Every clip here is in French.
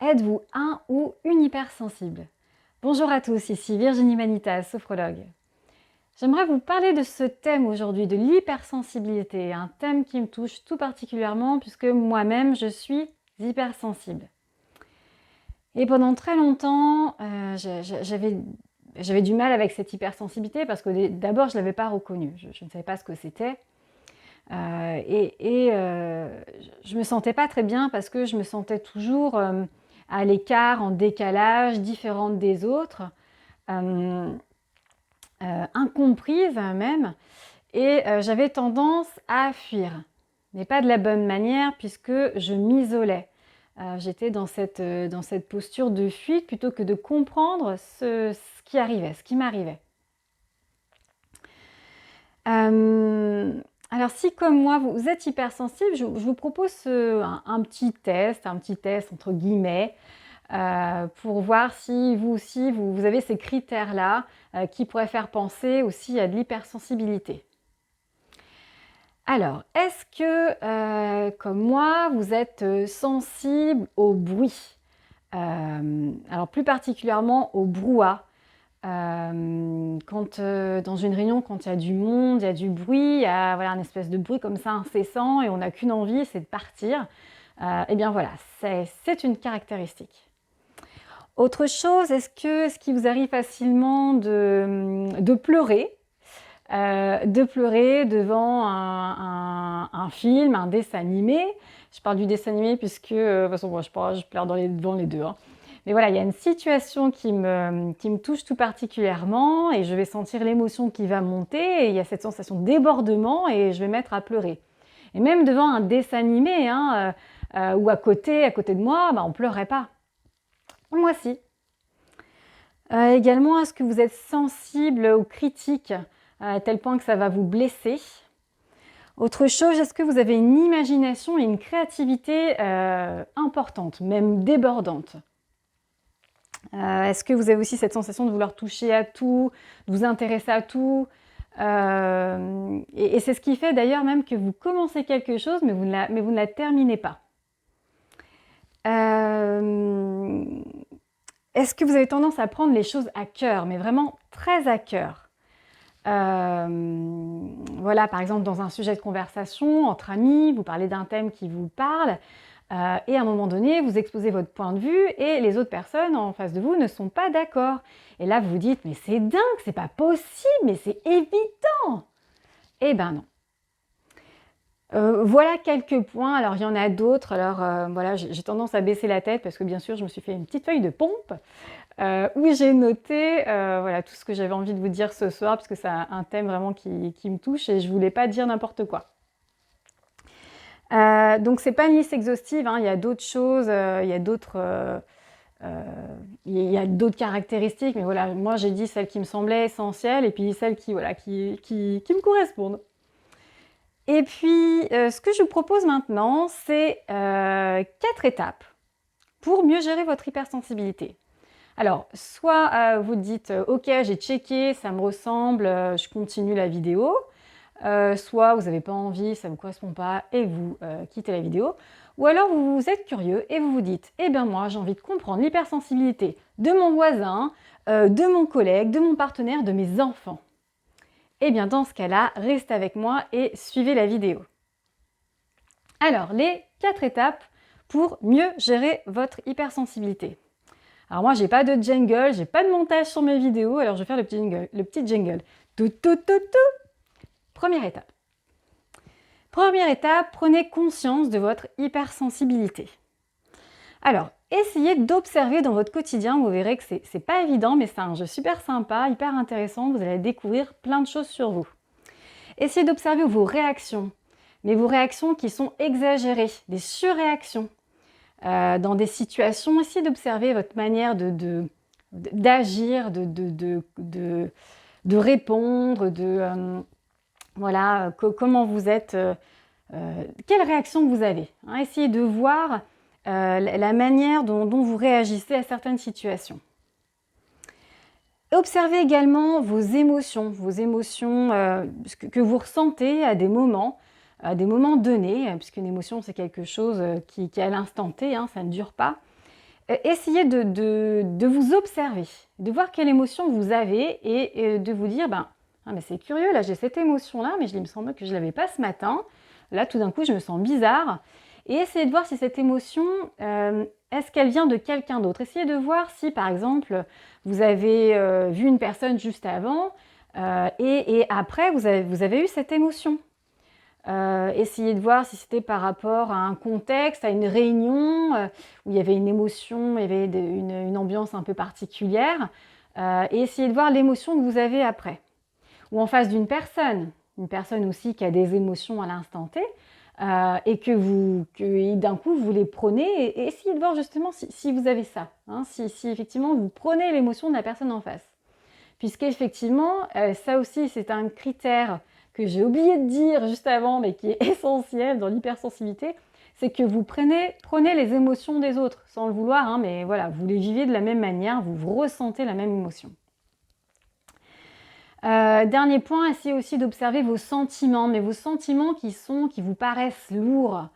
Êtes-vous un ou une hypersensible? Bonjour à tous, ici Virginie Manitas, sophrologue. J'aimerais vous parler de ce thème aujourd'hui, de l'hypersensibilité, un thème qui me touche tout particulièrement puisque moi-même je suis hypersensible. Et pendant très longtemps, j'avais du mal avec cette hypersensibilité parce que d'abord je ne l'avais pas reconnue, je ne savais pas ce que c'était. Je me sentais pas très bien parce que je me sentais toujours à l'écart, en décalage, différente des autres, euh, incomprise même, et j'avais tendance à fuir, mais pas de la bonne manière puisque je m'isolais. J'étais dans cette posture de fuite plutôt que de comprendre ce qui arrivait, ce qui m'arrivait. Alors si comme moi vous êtes hypersensible, je vous propose un petit test entre guillemets, pour voir si vous aussi vous avez ces critères-là qui pourraient faire penser aussi à de l'hypersensibilité. Alors, est-ce que, comme moi, vous êtes sensible au bruit? Alors plus particulièrement au brouhaha. Quand dans une réunion, quand il y a du monde, il y a du bruit, il y a voilà, un espèce de bruit comme ça incessant et on n'a qu'une envie, c'est de partir. Eh bien voilà, c'est une caractéristique. Autre chose, est-ce qu'il vous arrive facilement de pleurer devant un film, un dessin animé? Je parle du dessin animé puisque, de toute façon, moi, je pleure devant les deux, hein. Mais voilà, il y a une situation qui me touche tout particulièrement et je vais sentir l'émotion qui va monter et il y a cette sensation de débordement et je vais mettre à pleurer. Et même devant un dessin animé, hein, ou à côté de moi, bah, on ne pleurait pas. Moi si. Également, est-ce que vous êtes sensible aux critiques à tel point que ça va vous blesser? Autre chose, est-ce que vous avez une imagination et une créativité importante, même débordante? Est-ce que vous avez aussi cette sensation de vouloir toucher à tout, de vous intéresser à tout? Et c'est ce qui fait d'ailleurs même que vous commencez quelque chose, mais vous ne la terminez pas. Est-ce que vous avez tendance à prendre les choses à cœur, mais vraiment très à cœur? Voilà, par exemple, dans un sujet de conversation, entre amis, vous parlez d'un thème qui vous parle, et à un moment donné, vous exposez votre point de vue et les autres personnes en face de vous ne sont pas d'accord. Et là, vous vous dites, mais c'est dingue, c'est pas possible, mais c'est évident! Eh ben non. Voilà quelques points, alors il y en a d'autres, alors voilà, j'ai tendance à baisser la tête parce que bien sûr, je me suis fait une petite feuille de pompe où j'ai noté voilà, tout ce que j'avais envie de vous dire ce soir parce que c'est un thème vraiment qui me touche et je voulais pas dire n'importe quoi. Donc c'est pas une liste exhaustive, hein, il y a d'autres choses, il y a d'autres caractéristiques, mais voilà, moi j'ai dit celles qui me semblaient essentielles et puis celles qui me correspondent. Et puis ce que je vous propose maintenant, c'est 4 étapes pour mieux gérer votre hypersensibilité. Alors, soit vous dites « Ok, j'ai checké, ça me ressemble, je continue la vidéo ». Soit vous n'avez pas envie, ça ne vous correspond pas et vous quittez la vidéo. Ou alors vous êtes curieux et vous vous dites « Eh bien moi, j'ai envie de comprendre l'hypersensibilité de mon voisin, de mon collègue, de mon partenaire, de mes enfants ». Eh bien dans ce cas-là, restez avec moi et suivez la vidéo. Alors, les 4 étapes pour mieux gérer votre hypersensibilité. Alors moi, j'ai pas de jingle, j'ai pas de montage sur mes vidéos, alors je vais faire le petit jingle. Tout, tout, tout, tout. Première étape. Première étape, prenez conscience de votre hypersensibilité. Alors, essayez d'observer dans votre quotidien, vous verrez que c'est pas évident, mais c'est un jeu super sympa, hyper intéressant, vous allez découvrir plein de choses sur vous. Essayez d'observer vos réactions, mais vos réactions qui sont exagérées, des surréactions. Dans des situations, essayez d'observer votre manière d'agir, de répondre, voilà, comment vous êtes, quelle réaction vous avez. Hein, essayez de voir la manière dont vous réagissez à certaines situations. Observez également vos émotions que vous ressentez à des moments donnés, puisqu'une émotion c'est quelque chose qui est à l'instant T, hein, ça ne dure pas. Essayez de vous observer, de voir quelle émotion vous avez et de vous dire, ben, ah, mais c'est curieux, là j'ai cette émotion-là, mais il me semble que je ne l'avais pas ce matin. Là, tout d'un coup, je me sens bizarre. Et essayez de voir si cette émotion, est-ce qu'elle vient de quelqu'un d'autre. Essayez de voir si, par exemple, vous avez vu une personne juste avant et après, vous avez eu cette émotion. Essayez de voir si c'était par rapport à un contexte, à une réunion où il y avait une émotion, il y avait une ambiance un peu particulière. Et essayez de voir l'émotion que vous avez après. Ou en face d'une personne, une personne aussi qui a des émotions à l'instant T, et que d'un coup vous les prenez et essayez de voir justement si vous avez ça, hein, si effectivement vous prenez l'émotion de la personne en face. Puisqu'effectivement, ça aussi c'est un critère que j'ai oublié de dire juste avant, mais qui est essentiel dans l'hypersensibilité, c'est que vous prenez les émotions des autres, sans le vouloir, hein, mais voilà, vous les vivez de la même manière, vous ressentez la même émotion. Dernier point, essayez aussi d'observer vos sentiments, mais vos sentiments qui vous paraissent lourds.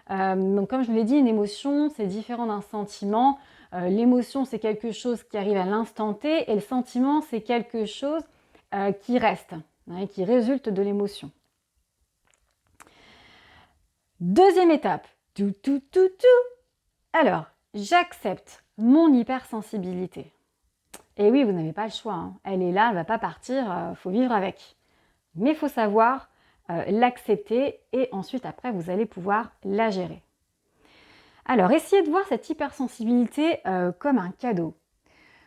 Donc comme je vous l'ai dit, une émotion, c'est différent d'un sentiment. L'émotion, c'est quelque chose qui arrive à l'instant T, et le sentiment, c'est quelque chose qui reste, hein, qui résulte de l'émotion. Deuxième étape. Alors, j'accepte mon hypersensibilité. Et oui, vous n'avez pas le choix, hein. Elle est là, elle ne va pas partir, faut vivre avec. Mais il faut savoir l'accepter et ensuite, après, vous allez pouvoir la gérer. Alors, essayez de voir cette hypersensibilité comme un cadeau.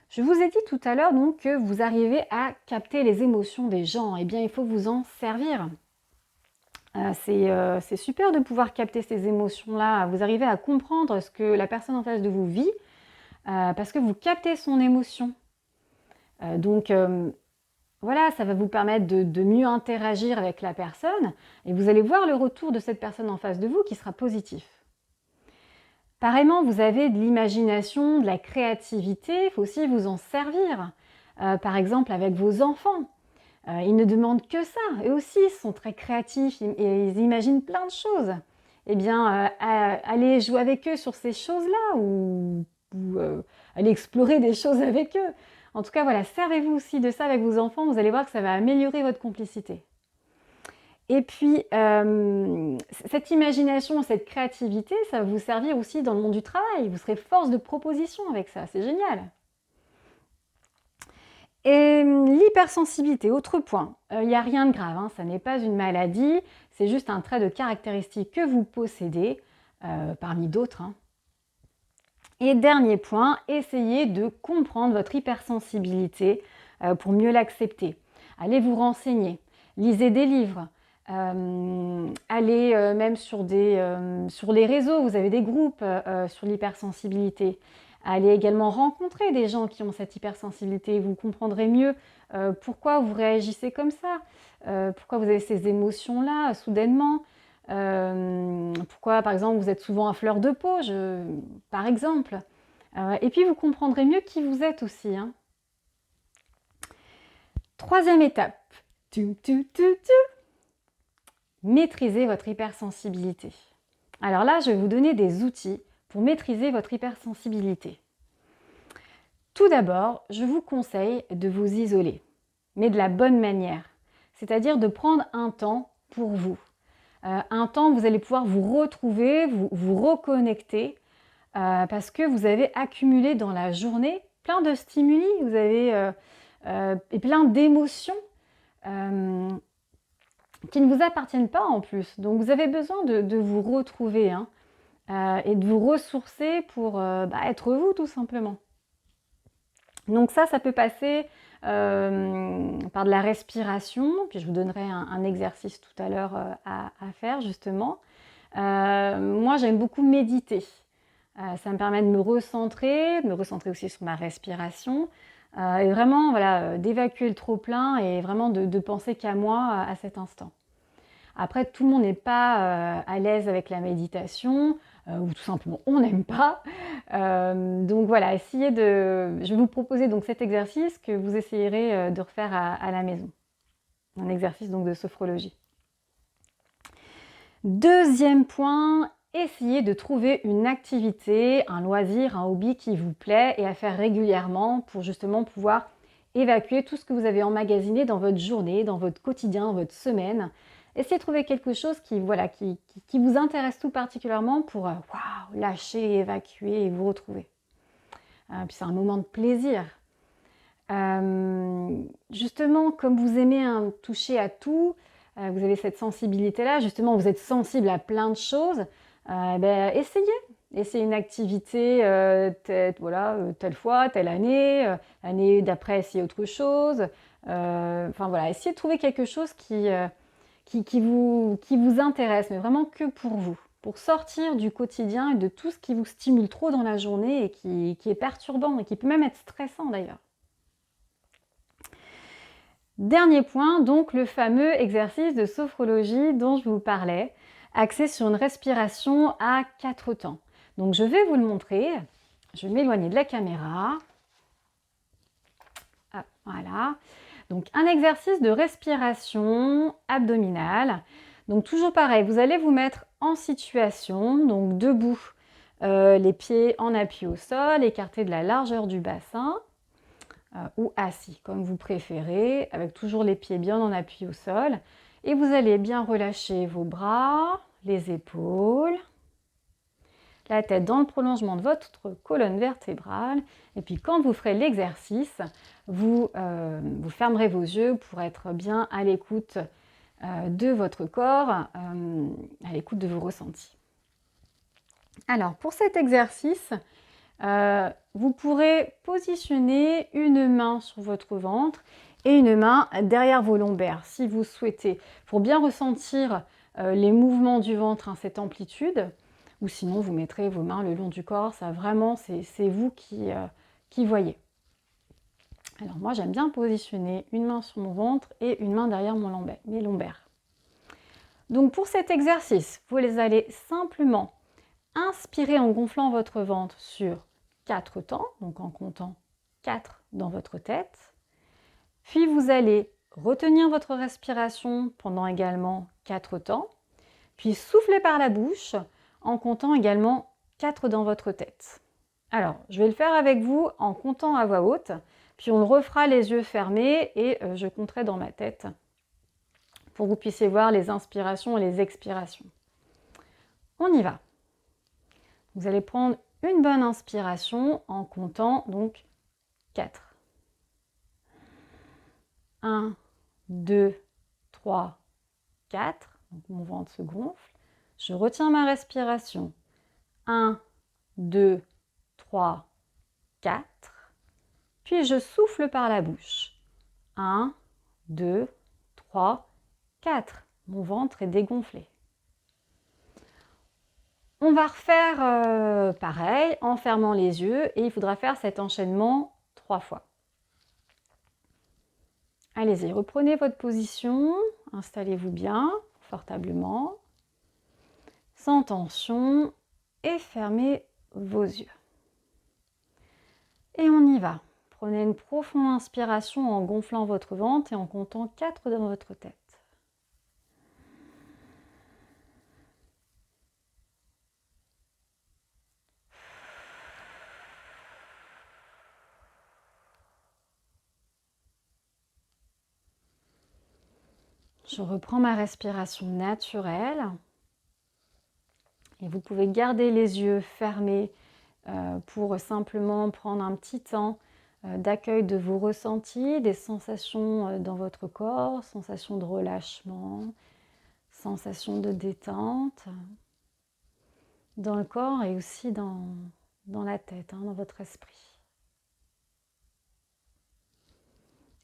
Je vous ai dit tout à l'heure donc que vous arrivez à capter les émotions des gens. Eh bien, il faut vous en servir. C'est super de pouvoir capter ces émotions-là. Vous arrivez à comprendre ce que la personne en face de vous vit parce que vous captez son émotion. Donc, voilà, ça va vous permettre de mieux interagir avec la personne et vous allez voir le retour de cette personne en face de vous qui sera positif. Pareillement, vous avez de l'imagination, de la créativité, il faut aussi vous en servir. Par exemple, avec vos enfants. Ils ne demandent que ça. Eux aussi, ils sont très créatifs et ils imaginent plein de choses. Eh bien, allez jouer avec eux sur ces choses-là ou allez explorer des choses avec eux. En tout cas, voilà, servez-vous aussi de ça avec vos enfants. Vous allez voir que ça va améliorer votre complicité. Et puis, cette imagination, cette créativité, ça va vous servir aussi dans le monde du travail. Vous serez force de proposition avec ça. C'est génial. Et l'hypersensibilité, autre point, il n'y a rien de grave, hein, ça n'est pas une maladie, c'est juste un trait de caractéristique que vous possédez, parmi d'autres. Hein. Et dernier point, essayez de comprendre votre hypersensibilité pour mieux l'accepter. Allez vous renseigner, lisez des livres, allez même sur les réseaux, vous avez des groupes sur l'hypersensibilité. Allez également rencontrer des gens qui ont cette hypersensibilité. Vous comprendrez mieux pourquoi vous réagissez comme ça, pourquoi vous avez ces émotions-là soudainement, pourquoi par exemple vous êtes souvent à fleur de peau, par exemple. Et puis vous comprendrez mieux qui vous êtes aussi. Hein. Troisième étape. Maîtrisez votre hypersensibilité. Alors là, je vais vous donner des outils pour maîtriser votre hypersensibilité. Tout d'abord, je vous conseille de vous isoler, mais de la bonne manière, c'est-à-dire de prendre un temps pour vous. Un temps où vous allez pouvoir vous retrouver, vous reconnecter, parce que vous avez accumulé dans la journée plein de stimuli, vous avez et plein d'émotions qui ne vous appartiennent pas en plus. Donc vous avez besoin de vous retrouver, hein. Et de vous ressourcer pour être vous tout simplement. Donc ça peut passer par de la respiration, puis je vous donnerai un exercice tout à l'heure à faire justement. Moi j'aime beaucoup méditer, ça me permet de me recentrer aussi sur ma respiration et vraiment voilà, d'évacuer le trop-plein et vraiment de penser qu'à moi à cet instant. Après, tout le monde n'est pas à l'aise avec la méditation, ou tout simplement on n'aime pas. Donc voilà, je vais vous proposer donc cet exercice que vous essayerez de refaire à la maison. Un exercice donc de sophrologie. Deuxième point, essayez de trouver une activité, un loisir, un hobby qui vous plaît et à faire régulièrement pour justement pouvoir évacuer tout ce que vous avez emmagasiné dans votre journée, dans votre quotidien, dans votre semaine. Essayez de trouver quelque chose qui vous intéresse tout particulièrement pour lâcher, évacuer et vous retrouver. Puis c'est un moment de plaisir. Justement, comme vous aimez toucher à tout, vous avez cette sensibilité-là, justement, vous êtes sensible à plein de choses, essayez une activité telle fois, telle année, l'année d'après, essayez autre chose. Essayez de trouver quelque chose qui vous intéresse, mais vraiment que pour vous, pour sortir du quotidien et de tout ce qui vous stimule trop dans la journée et qui est perturbant et qui peut même être stressant d'ailleurs. Dernier point, donc le fameux exercice de sophrologie dont je vous parlais, axé sur une respiration à 4 temps. Donc je vais vous le montrer, je vais m'éloigner de la caméra. Ah, voilà. Donc un exercice de respiration abdominale. Donc toujours pareil, vous allez vous mettre en situation, donc debout, les pieds en appui au sol, écartés de la largeur du bassin. Ou assis, comme vous préférez, avec toujours les pieds bien en appui au sol. Et vous allez bien relâcher vos bras, les épaules, la tête dans le prolongement de votre colonne vertébrale. Et puis quand vous ferez l'exercice, vous fermerez vos yeux pour être bien à l'écoute de votre corps, à l'écoute de vos ressentis. Alors pour cet exercice, vous pourrez positionner une main sur votre ventre et une main derrière vos lombaires si vous souhaitez, pour bien ressentir les mouvements du ventre, cette amplitude, ou sinon vous mettrez vos mains le long du corps, ça vraiment c'est vous qui voyez. Alors moi j'aime bien positionner une main sur mon ventre et une main derrière mes lombaires. Donc pour cet exercice, vous allez simplement inspirer en gonflant votre ventre sur 4 temps, donc en comptant 4 dans votre tête. Puis vous allez retenir votre respiration pendant également 4 temps. Puis souffler par la bouche en comptant également 4 dans votre tête. Alors, je vais le faire avec vous en comptant à voix haute. Puis on le refera les yeux fermés et je compterai dans ma tête pour que vous puissiez voir les inspirations et les expirations. On y va. Vous allez prendre une bonne inspiration en comptant donc 4. 1, 2, 3, 4. Donc mon ventre se gonfle. Je retiens ma respiration. 1, 2, 3, 4. Puis je souffle par la bouche. 1, 2, 3, 4. Mon ventre est dégonflé. On va refaire pareil en fermant les yeux et il faudra faire cet enchaînement 3 fois. Allez-y, reprenez votre position, installez-vous bien, confortablement, sans tension et fermez vos yeux. Et on y va. Prenez une profonde inspiration en gonflant votre ventre et en comptant 4 dans votre tête. Je reprends ma respiration naturelle et vous pouvez garder les yeux fermés pour simplement prendre un petit temps d'accueil de vos ressentis, des sensations dans votre corps, sensations de relâchement, sensations de détente dans le corps et aussi dans la tête, dans votre esprit.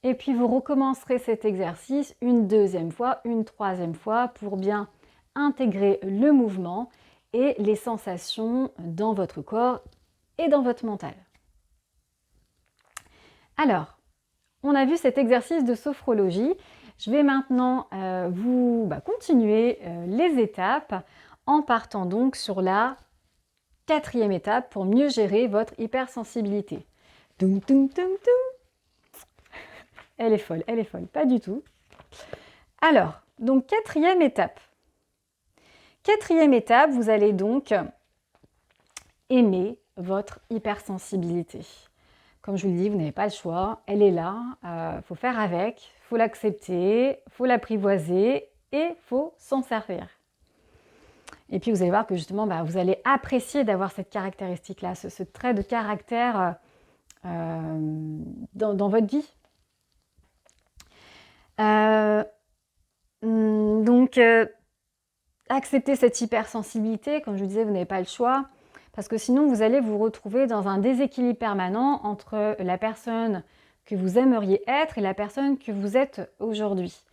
Et puis vous recommencerez cet exercice une deuxième fois, une troisième fois pour bien intégrer le mouvement et les sensations dans votre corps et dans votre mental. Alors, on a vu cet exercice de sophrologie. Je vais maintenant continuer les étapes en partant donc sur la 4e étape pour mieux gérer votre hypersensibilité. Toum, toum, toum, toum. Elle est folle, pas du tout. Alors, donc 4e étape. 4e étape, vous allez donc aimer votre hypersensibilité. Comme je vous le dis, vous n'avez pas le choix, elle est là, faut faire avec, faut l'accepter, faut l'apprivoiser et faut s'en servir. Et puis vous allez voir que justement, vous allez apprécier d'avoir cette caractéristique-là, ce trait de caractère dans votre vie. Donc, accepter cette hypersensibilité, comme je vous disais, vous n'avez pas le choix, parce que sinon vous allez vous retrouver dans un déséquilibre permanent entre la personne que vous aimeriez être et la personne que vous êtes aujourd'hui.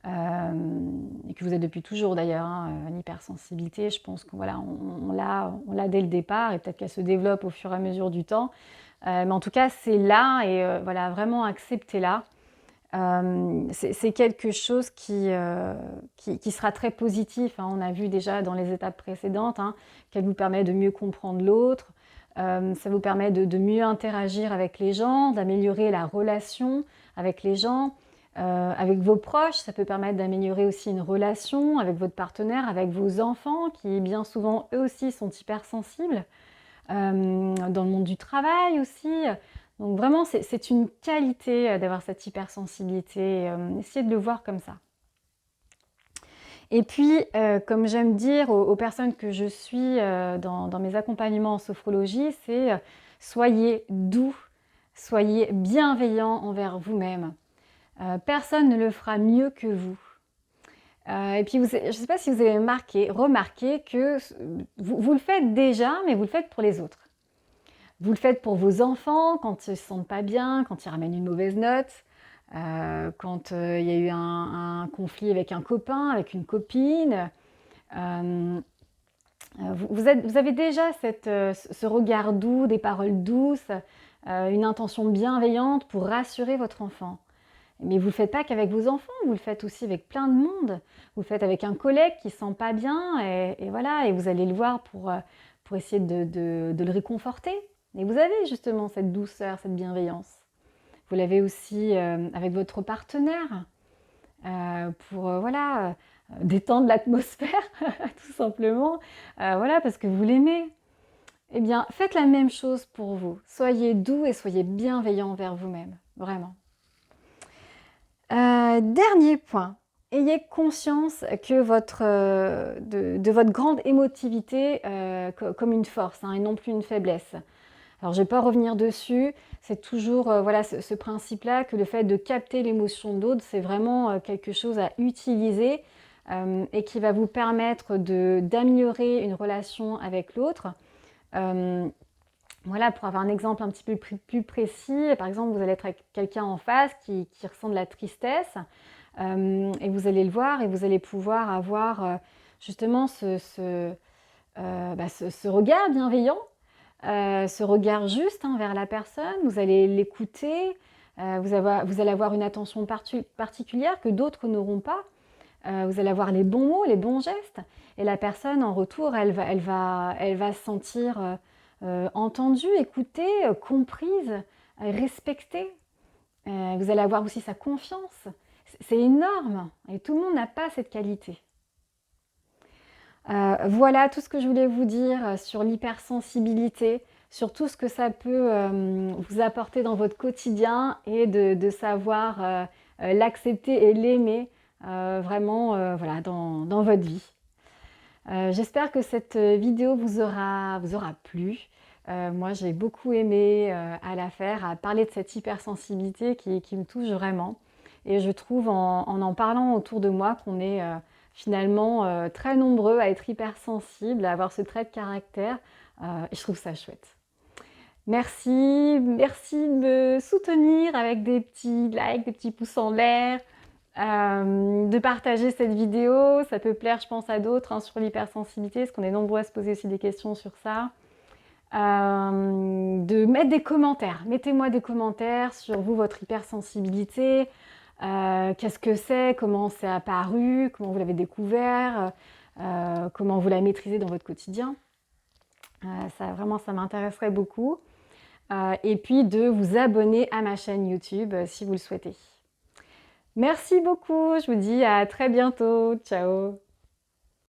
Et que vous êtes depuis toujours d'ailleurs, l'hypersensibilité, je pense qu'on voilà, on l'a dès le départ et peut-être qu'elle se développe au fur et à mesure du temps. Mais en tout cas, c'est là et voilà, vraiment acceptez-la. C'est quelque chose qui sera très positif. On a vu déjà dans les étapes précédentes qu'elle vous permet de mieux comprendre l'autre, ça vous permet de mieux interagir avec les gens, d'améliorer la relation avec les gens, avec vos proches. Ça peut permettre d'améliorer aussi une relation avec votre partenaire, avec vos enfants qui bien souvent eux aussi sont hypersensibles, dans le monde du travail aussi. Donc vraiment, c'est une qualité d'avoir cette hypersensibilité. Essayez de le voir comme ça. Et puis, comme j'aime dire aux personnes que je suis dans mes accompagnements en sophrologie, c'est soyez doux, soyez bienveillant envers vous-même. Personne ne le fera mieux que vous. Et puis, je ne sais pas si vous avez remarqué que vous le faites déjà, mais vous le faites pour les autres. Vous le faites pour vos enfants quand ils ne se sentent pas bien, quand ils ramènent une mauvaise note, quand il y a eu un conflit avec un copain, avec une copine. Vous avez déjà ce regard doux, des paroles douces, une intention bienveillante pour rassurer votre enfant. Mais vous ne le faites pas qu'avec vos enfants, vous le faites aussi avec plein de monde. Vous le faites avec un collègue qui ne se sent pas bien et voilà, et vous allez le voir pour essayer de le réconforter. Et vous avez justement cette douceur, cette bienveillance. Vous l'avez aussi avec votre partenaire pour voilà, détendre l'atmosphère, tout simplement. Voilà, parce que vous l'aimez. Eh bien, faites la même chose pour vous. Soyez doux et soyez bienveillant envers vous-même, vraiment. Dernier point, ayez conscience que de votre grande émotivité comme une force et non plus une faiblesse. Alors je ne vais pas revenir dessus, c'est toujours voilà, ce principe-là que le fait de capter l'émotion de l'autre, c'est vraiment quelque chose à utiliser et qui va vous permettre d'améliorer une relation avec l'autre. Voilà, pour avoir un exemple un petit peu plus précis, par exemple, vous allez être avec quelqu'un en face qui ressent de la tristesse et vous allez le voir et vous allez pouvoir avoir justement ce regard bienveillant, ce regard juste vers la personne. Vous allez l'écouter, vous allez avoir une attention particulière que d'autres n'auront pas. Vous allez avoir les bons mots, les bons gestes et la personne en retour, elle va se sentir entendue, écoutée, comprise, respectée. Vous allez avoir aussi sa confiance. C'est énorme et tout le monde n'a pas cette qualité. Voilà tout ce que je voulais vous dire sur l'hypersensibilité, sur tout ce que ça peut vous apporter dans votre quotidien et de savoir l'accepter et l'aimer vraiment voilà, dans votre vie. J'espère que cette vidéo vous aura plu. Moi, j'ai beaucoup aimé à la faire, à parler de cette hypersensibilité qui me touche vraiment. Et je trouve en parlant autour de moi qu'on est finalement très nombreux à être hypersensibles, à avoir ce trait de caractère. Et je trouve ça chouette. Merci de me soutenir avec des petits likes, des petits pouces en l'air. De partager cette vidéo, ça peut plaire je pense à d'autres sur l'hypersensibilité, parce qu'on est nombreux à se poser aussi des questions sur ça. De mettre des commentaires, mettez-moi des commentaires sur vous, votre hypersensibilité, qu'est-ce que c'est, comment c'est apparu, comment vous l'avez découvert, comment vous la maîtrisez dans votre quotidien. Vraiment ça m'intéresserait beaucoup. Et puis de vous abonner à ma chaîne YouTube si vous le souhaitez. Merci beaucoup, je vous dis à très bientôt, ciao!